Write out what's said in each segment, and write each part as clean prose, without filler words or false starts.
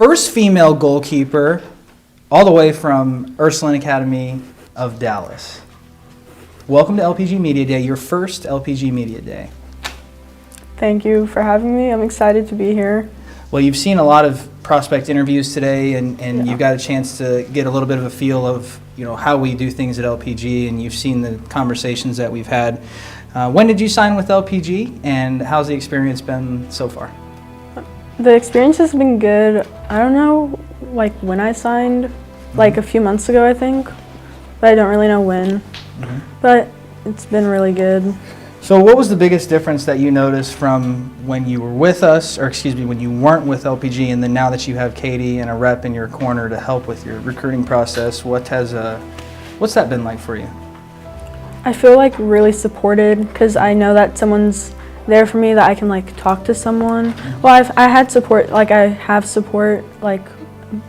first female goalkeeper all the way from Ursuline Academy of Dallas. Welcome to LPG Media Day, your first LPG Media Day. Thank you for having me. I'm excited to be here. Well, you've seen a lot of prospect interviews today, and you've got a chance to get a little bit of a feel of how we do things at LPG, and you've seen the conversations that we've had. When did you sign with LPG, and how's the experience been so far? The experience has been good. I don't know, like when I signed, like a few months ago, I think, but I don't really know when. But it's been really good. So what was the biggest difference that you noticed from when you were with us, or excuse me, when you weren't with LPG, and then now that you have Katie and a rep in your corner to help with your recruiting process, what's that been like for you? I feel like really supported because I know that someone's there for me, that I can like talk to someone. Well, I had support, like I have support, like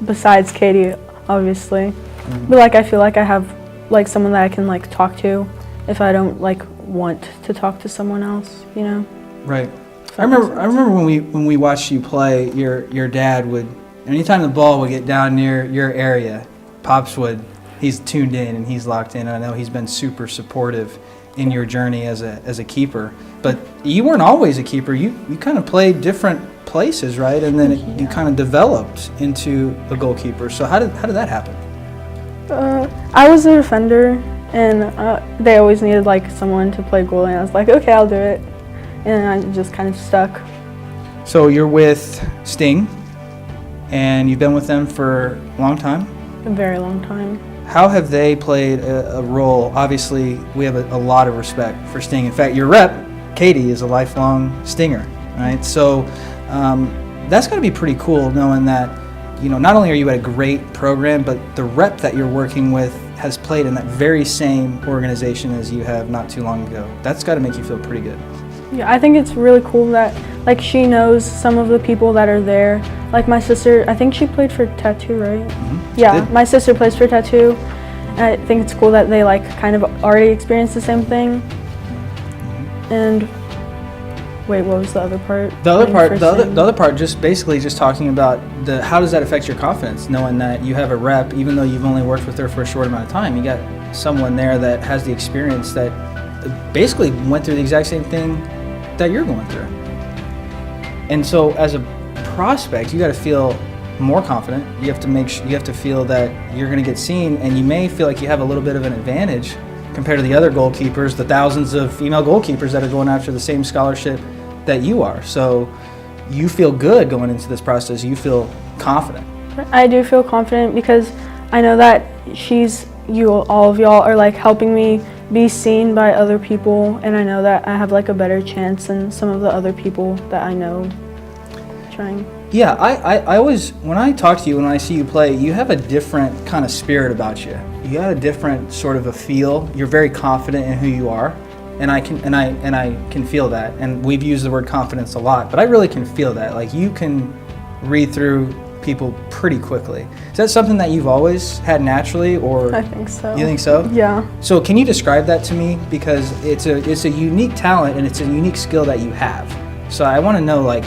besides Katie, obviously. But like I feel like I have like someone that I can like talk to if I don't like want to talk to someone else, Right. I remember when we watched you play, your dad would, anytime the ball would get down near your area, Pops he's tuned in and he's locked in. And I know he's been super supportive in your journey as a keeper. But you weren't always a keeper. You kind of played different places, right? And then you kind of developed into a goalkeeper. So how did that happen? I was a defender, and they always needed like someone to play goalie, and I was like, okay, I'll do it. And I just kind of stuck. So you're with Sting, and you've been with them for a long time? A very long time. How have they played a role? Obviously, we have a lot of respect for Sting. In fact, your rep, Katie, is a lifelong Stinger, right? So that's got to be pretty cool knowing that, not only are you at a great program, but the rep that you're working with has played in that very same organization as you have not too long ago. That's got to make you feel pretty good. Yeah, I think it's really cool that like she knows some of the people that are there. Like my sister, I think she played for Tattoo, right? Yeah, my sister plays for Tattoo, and I think it's cool that they like kind of already experienced the same thing. And wait, what was the other part? The other part, just basically just talking about how does that affect your confidence, knowing that you have a rep, even though you've only worked with her for a short amount of time, you got someone there that has the experience that basically went through the exact same thing that you're going through. And so as a prospect, you got to feel more confident. You have to feel that you're going to get seen, and you may feel like you have a little bit of an advantage compared to the other goalkeepers, the thousands of female goalkeepers that are going after the same scholarship that you are. So you feel good going into this process. You feel confident. I do feel confident because I know that all of y'all are like helping me be seen by other people, and I know that I have like a better chance than some of the other people that I know trying. Yeah, I always, when I talk to you, when I see you play, you have a different kind of spirit about you. You have a different sort of a feel. You're very confident in who you are, and I can feel that. And we've used the word confidence a lot, but I really can feel that. Like you can read through people pretty quickly. Is that something that you've always had naturally, or? I think so. You think so? Yeah. So can you describe that to me? Because it's a unique talent and it's a unique skill that you have. So I want to know, like,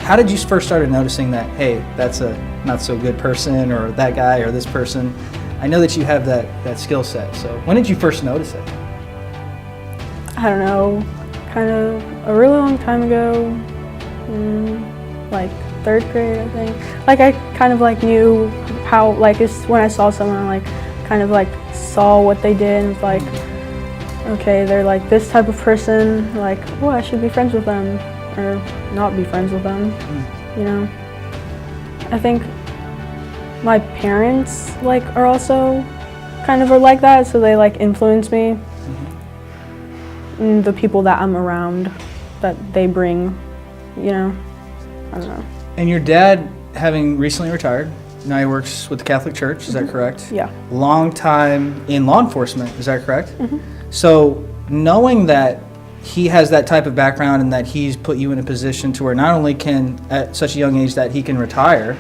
how did you first started noticing that, hey, that's a not so good person, or that guy or this person? I know that you have that skill set. So when did you first notice it? I don't know, kind of a really long time ago, like 3rd grade, I think. Like I kind of like knew how, like it's when I saw someone, like kind of like saw what they did and was like, okay, they're like this type of person, like, oh, I should be friends with them or not be friends with them, I think my parents like are also kind of are like that, so they like influence me. And the people that I'm around, that they bring, I don't know. And your dad, having recently retired, now he works with the Catholic Church, is that correct? Yeah. Long time in law enforcement, is that correct? So knowing that he has that type of background and that he's put you in a position to where not only can, at such a young age, that he can retire,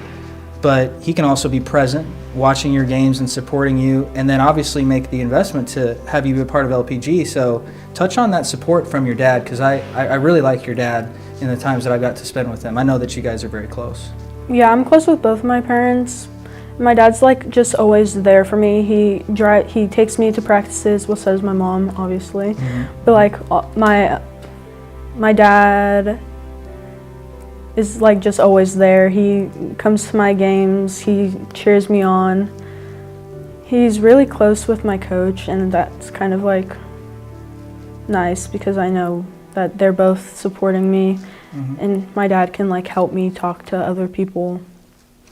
but he can also be present, watching your games and supporting you, and then obviously make the investment to have you be a part of LPG. So touch on that support from your dad, because I really like your dad in the times that I got to spend with him. I know that you guys are very close. Yeah, I'm close with both of my parents. My dad's like just always there for me. He takes me to practices. Well, so does my mom, obviously. But like my dad is like just always there. He comes to my games. He cheers me on. He's really close with my coach, and that's kind of like nice because I know that they're both supporting me, and my dad can like help me talk to other people.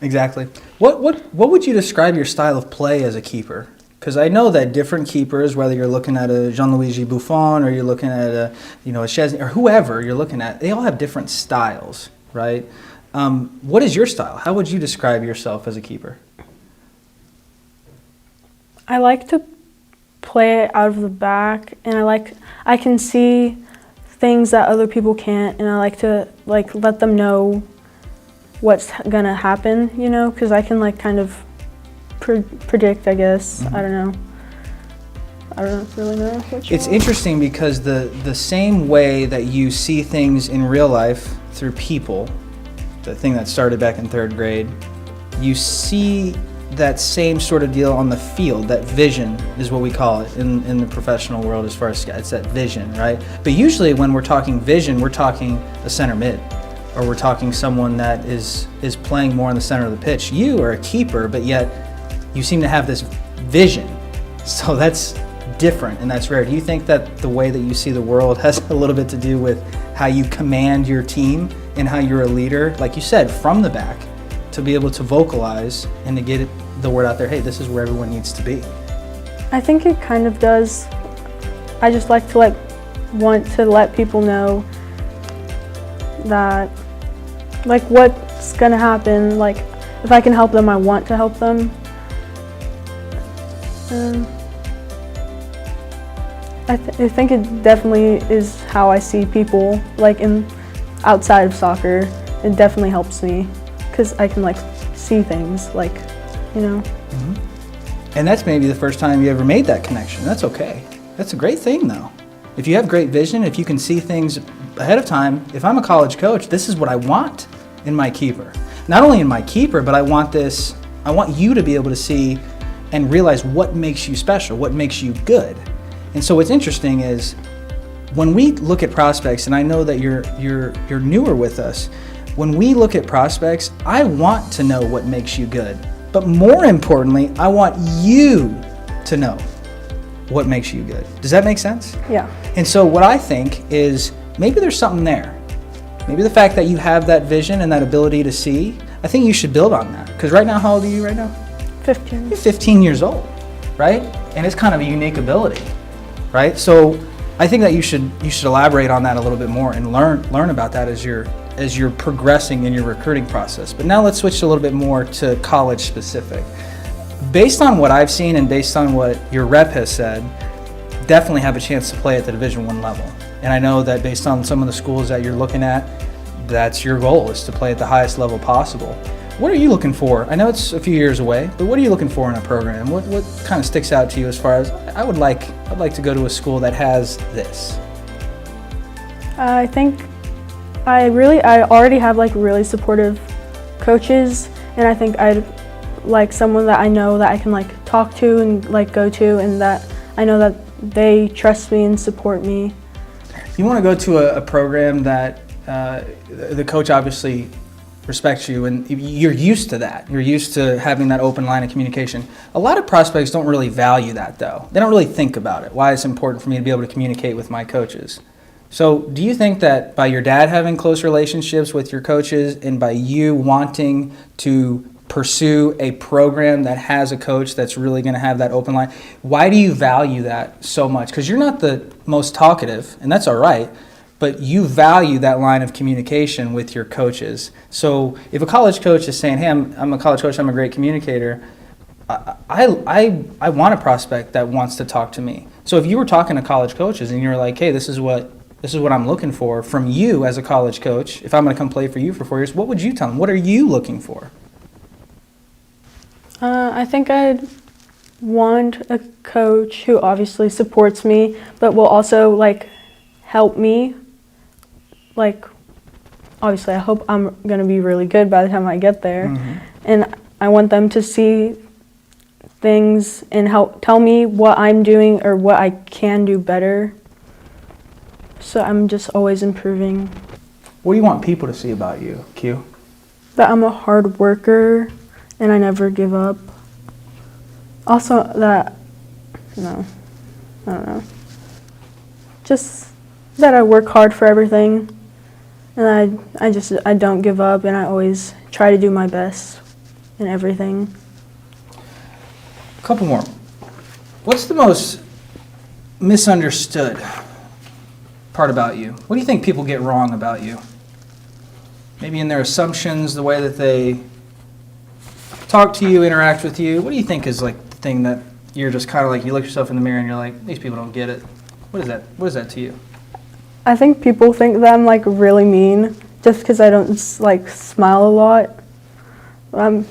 Exactly. What would you describe your style of play as a keeper? Because I know that different keepers, whether you're looking at a Gianluigi Buffon or you're looking at a Szczesny or whoever you're looking at, they all have different styles, right? What is your style? How would you describe yourself as a keeper? I like to play it out of the back, and I can see things that other people can't, and I like to like let them know what's gonna happen, you know, because I can like kind of predict, I guess. I don't know. I don't really know what It's interesting because the same way that you see things in real life through people, the thing that started back in 3rd grade, you see that same sort of deal on the field. That vision is what we call it in the professional world as far as it's that vision, right? But usually when we're talking vision, we're talking a center mid, or we're talking someone that is playing more in the center of the pitch. You are a keeper, but yet you seem to have this vision. So that's different and that's rare. Do you think that the way that you see the world has a little bit to do with how you command your team and how you're a leader, like you said, from the back, to be able to vocalize and to get the word out there, hey, this is where everyone needs to be? I think it kind of does. I just like to want to let people know that like what's gonna happen. Like if I can help them, I want to help them. I think it definitely is how I see people like outside of soccer. It definitely helps me because I can like see things like, you know. And that's maybe the first time you ever made that connection. That's okay. That's a great thing though. If you have great vision, if you can see things ahead of time, if I'm a college coach, this is what I want in my keeper. Not only in my keeper, but I want you to be able to see and realize what makes you special, what makes you good. And so what's interesting is when we look at prospects, and I know that you're newer with us, when we look at prospects, I want to know what makes you good. But more importantly, I want you to know what makes you good. Does that make sense? Yeah. And so what I think is maybe there's something there. Maybe the fact that you have that vision and that ability to see, I think you should build on that. Because right now, how old are you right now? 15. You're 15 years old, right? And it's kind of a unique ability, right? So I think that you should elaborate on that a little bit more and learn about that as you're progressing in your recruiting process. But now let's switch a little bit more to college specific. Based on what I've seen and based on what your rep has said, definitely have a chance to play at the Division I level. And I know that based on some of the schools that you're looking at, that's your goal, is to play at the highest level possible. What are you looking for? I know it's a few years away, but what are you looking for in a program? What kind of sticks out to you as far as I'd like to go to a school that has this? I think I already have like really supportive coaches, and I think I'd like someone that I know that I can like talk to and like go to, and that I know that they trust me and support me. You want to go to a program that the coach obviously respects you, and you're used to that. You're used to having that open line of communication. A lot of prospects don't really value that though. They don't really think about it, why it's important for me to be able to communicate with my coaches. So do you think that by your dad having close relationships with your coaches and by you wanting to pursue a program that has a coach that's really going to have that open line, why do you value that so much? Because you're not the most talkative, and that's all right, but you value that line of communication with your coaches. So if a college coach is saying, hey, I'm a college coach, I'm a great communicator, I want a prospect that wants to talk to me. So if you were talking to college coaches and you were like, hey, this is what I'm looking for from you as a college coach, if I'm going to come play for you for 4 years, what would you tell them? What are you looking for? I think I'd want a coach who obviously supports me, but will also like help me like obviously I hope I'm going to be really good by the time I get there. Mm-hmm. And I want them to see things and help tell me what I'm doing or what I can do better. So I'm just always improving. What do you want people to see about you, Q? That I'm a hard worker and I never give up. Also that, no, I don't know. Just that I work hard for everything and I don't give up and I always try to do my best in everything. A couple more. What's the most misunderstood part about you? What do you think people get wrong about you? Maybe in their assumptions, the way that they talk to you, interact with you. What do you think is like the thing that you're just kind of like, you look yourself in the mirror and you're like, these people don't get it? What is that? What is that to you? I think people think that I'm like really mean just because I don't like smile a lot. I'm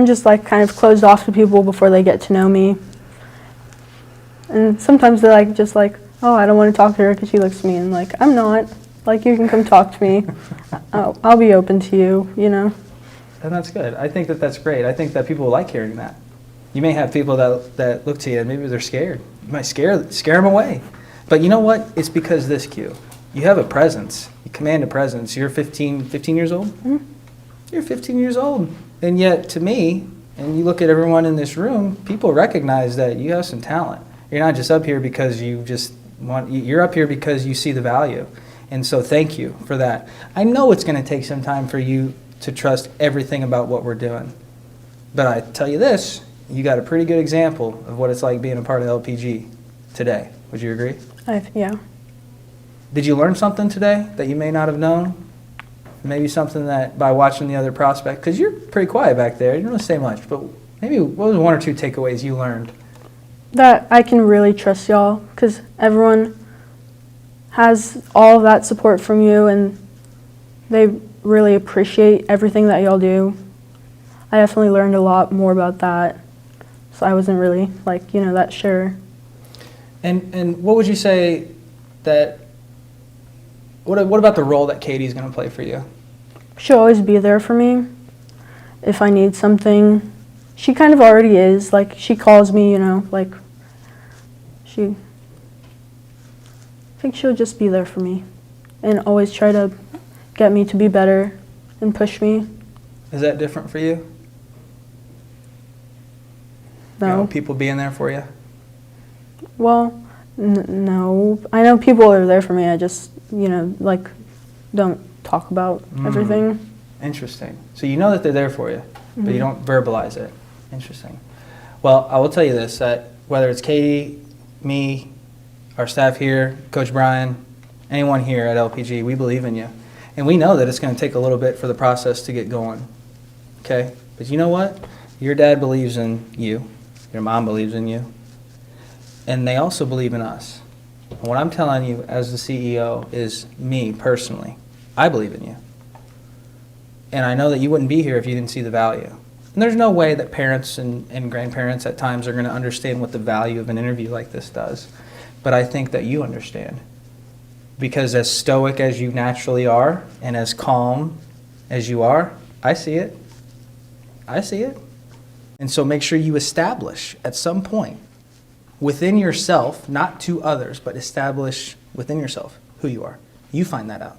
just like kind of closed off to people before they get to know me. And sometimes they're like just like, oh, I don't want to talk to her because she looks mean. Like, I'm not. Like, you can come talk to me. I'll be open to you, you know. And that's good. I think that that's great. I think that people like hearing that. You may have people that look to you and maybe they're scared. You might scare them away. But you know what? It's because this, Q. You have a presence. You command a presence. You're 15 years old? Mm-hmm. You're 15 years old. And yet, to me, and you look at everyone in this room, people recognize that you have some talent. You're not just up here because you're up here because you see the value. And so thank you for that. I know it's going to take some time for you to trust everything about what we're doing. But I tell you this, you got a pretty good example of what it's like being a part of LPG today. Would you agree? Yeah. Did you learn something today that you may not have known? Maybe something that by watching the other prospect, because you're pretty quiet back there, you don't really say much, but maybe what was one or two takeaways you learned? That I can really trust y'all because everyone has all of that support from you and they really appreciate everything that y'all do. I definitely learned a lot more about that. So I wasn't really that sure. And what would you say that, what about the role that Katie's going to play for you? She'll always be there for me if I need something. She kind of already is. Like, she calls me, I think she'll just be there for me and always try to get me to be better and push me. Is that different for you? No. People being there for you? Well, no. I know people are there for me. I just, don't talk about everything. Interesting. So you know that they're there for you, but you don't verbalize it. Interesting. Well, I will tell you this, that whether it's Katie, me, our staff here, Coach Brian, anyone here at LPG, we believe in you. And we know that it's going to take a little bit for the process to get going. Okay? But you know what? Your dad believes in you. Your mom believes in you. And they also believe in us. And what I'm telling you as the CEO is me personally. I believe in you. And I know that you wouldn't be here if you didn't see the value. And there's no way that parents and grandparents at times are going to understand what the value of an interview like this does. But I think that you understand. Because as stoic as you naturally are and as calm as you are, I see it. I see it. And so make sure you establish at some point within yourself, not to others, but establish within yourself who you are. You find that out.